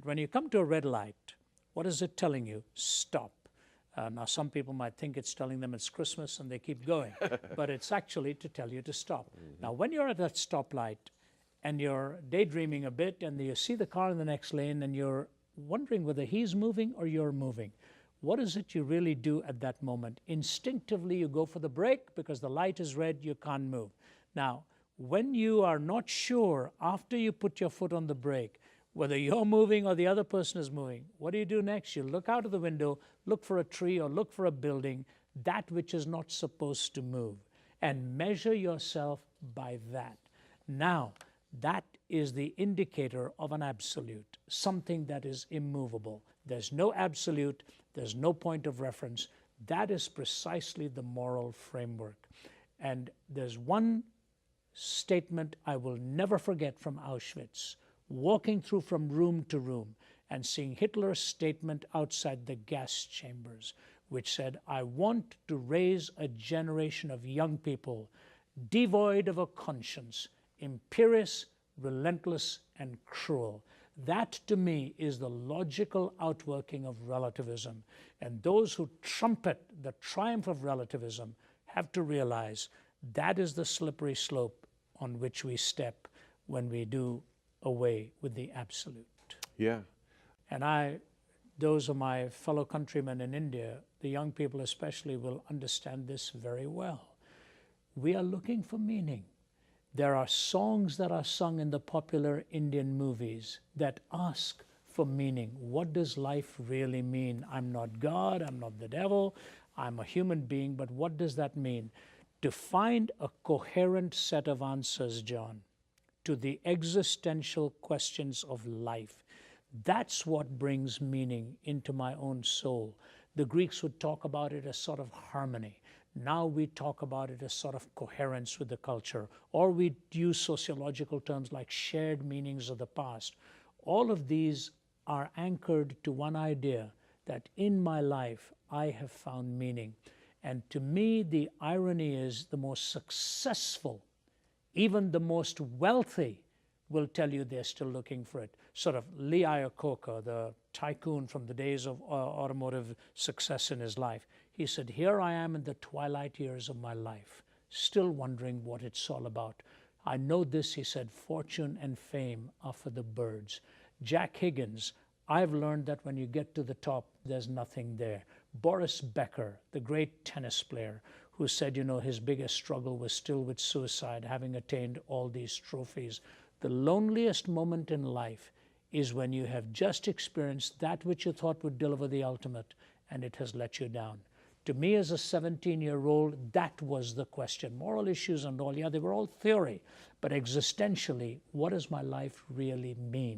When you come to a red light, what is it telling you? Stop. Now, some people might think it's telling them it's Christmas and they keep going, but it's actually to tell you to stop. Now, when you're at that stoplight and you're daydreaming a bit and you see the car in the next lane and you're wondering whether he's moving or you're moving, what is it you really do at that moment? Instinctively, you go for the brake because the light is red, you can't move. Now, when you are not sure after you put your foot on the brake whether you're moving or the other person is moving, what do you do next? You look out of the window, look for a tree or look for a building, that which is not supposed to move, and measure yourself by that. Now, that is the indicator of an absolute, something that is immovable. There's no absolute, there's no point of reference. That is precisely the moral framework. And there's one statement I will never forget from Auschwitz, walking through from room to room and seeing Hitler's statement outside the gas chambers, which said, I want to raise a generation of young people devoid of a conscience, imperious, relentless, and cruel. That, to me, is the logical outworking of relativism. And those who trumpet the triumph of relativism have to realize that is the slippery slope on which we step when we do away with the absolute. Yeah. And those of my fellow countrymen in India, the young people especially, will understand this very well. We are looking for meaning. There are songs that are sung in the popular Indian movies that ask for meaning. What does life really mean? I'm not God, I'm not the devil, I'm a human being, but what does that mean? To find a coherent set of answers, John, to the existential questions of life, that's what brings meaning into my own soul. The Greeks would talk about it as sort of harmony. Now we talk about it as sort of coherence with the culture, or we use sociological terms like shared meanings of the past. All of these are anchored to one idea, that in my life I have found meaning. And to me, the irony is the most successful, even the most wealthy, will tell you they're still looking for it. Sort of Lee Iacocca, the tycoon from the days of automotive success in his life, he said, here I am in the twilight years of my life, still wondering what it's all about. I know this, he said, fortune and fame are for the birds. Jack Higgins, I've learned that when you get to the top, there's nothing there. Boris Becker, the great tennis player, who said, you know, his biggest struggle was still with suicide, having attained all these trophies. The loneliest moment in life is when you have just experienced that which you thought would deliver the ultimate, and it has let you down. To me, as a 17-year-old, that was the question. Moral issues and all, yeah, they were all theory, but existentially, what does my life really mean?